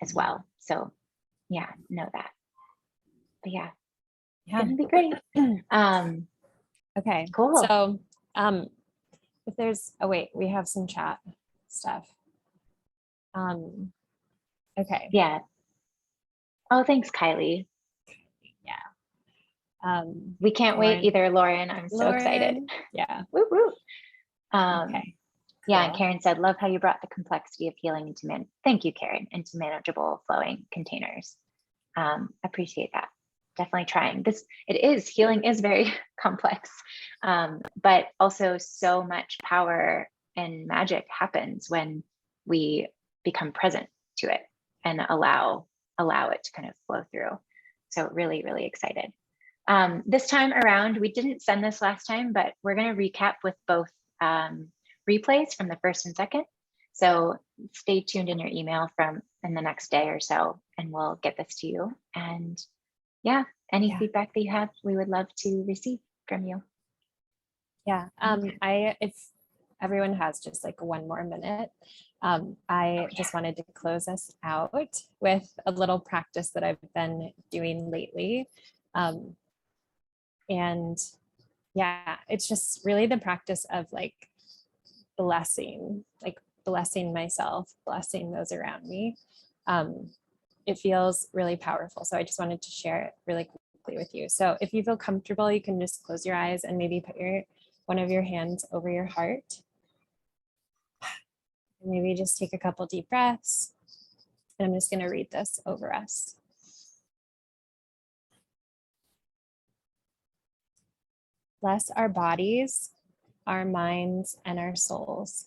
as well. So yeah, know that. yeah, Yeah. gonna be great. Okay. Cool. So, if there's, oh wait, we have some chat stuff. Okay. Yeah. Oh, thanks, Kylie. Yeah. We can't wait Lauren- either, Lauren. I'm so excited. Lauren, yeah. Woo woo. Okay. Yeah, and cool. Karen said, love how you brought the complexity of healing into thank you, Karen, into manageable flowing containers. Appreciate that. Definitely trying this. Healing is very complex, but also so much power and magic happens when we become present to it and allow it to kind of flow through. So really, really excited. This time around, we didn't send this last time, but we're going to recap with both replays from the first and second. So stay tuned in your email in the next day or so, and we'll get this to you. And yeah, any feedback that you have, we would love to receive from you. Yeah. If everyone has just like one more minute, I just wanted to close us out with a little practice that I've been doing lately. And yeah, it's just really the practice of like blessing myself, blessing those around me. It feels really powerful. So I just wanted to share it really quickly with you. So if you feel comfortable, you can just close your eyes and maybe put one of your hands over your heart. And maybe just take a couple deep breaths. And I'm just going to read this over us. Bless our bodies, our minds, and our souls.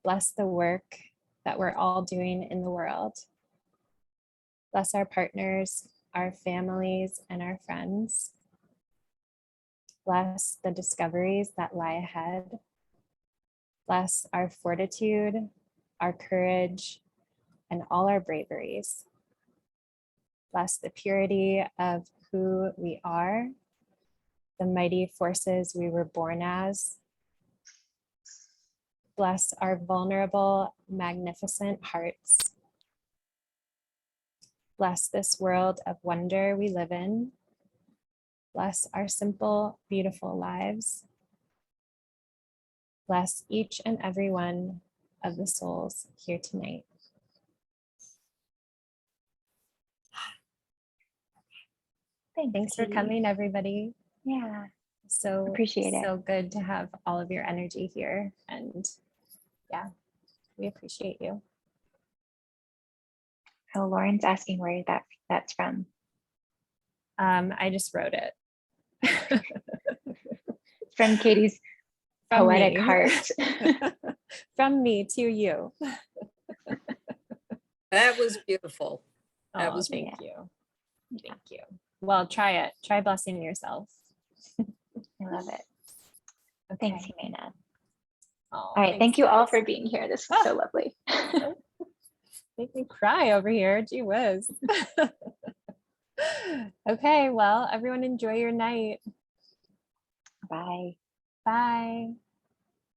Bless the work that we're all doing in the world. Bless our partners, our families, and our friends. Bless the discoveries that lie ahead. Bless our fortitude, our courage, and all our braveries. Bless the purity of who we are, the mighty forces we were born as. Bless our vulnerable, magnificent hearts. Bless this world of wonder we live in. Bless our simple, beautiful lives. Bless each and every one of the souls here tonight. Thanks for coming, everybody. Yeah. So Appreciate it. So good to have all of your energy here. And yeah, we appreciate you. Oh, Lauren's asking where that's from. I just wrote it. From Katie's From poetic me. heart. From me to you. That was beautiful. That Oh, was thank you. Thank you. Well, try it. Try blessing yourself. I love it. Okay. Thanks, Jimena. Oh, All right. thanks, Thank you all guys. for being here. This was so lovely. Make me cry over here. Gee whiz. Okay, well, everyone enjoy your night. Bye. Bye.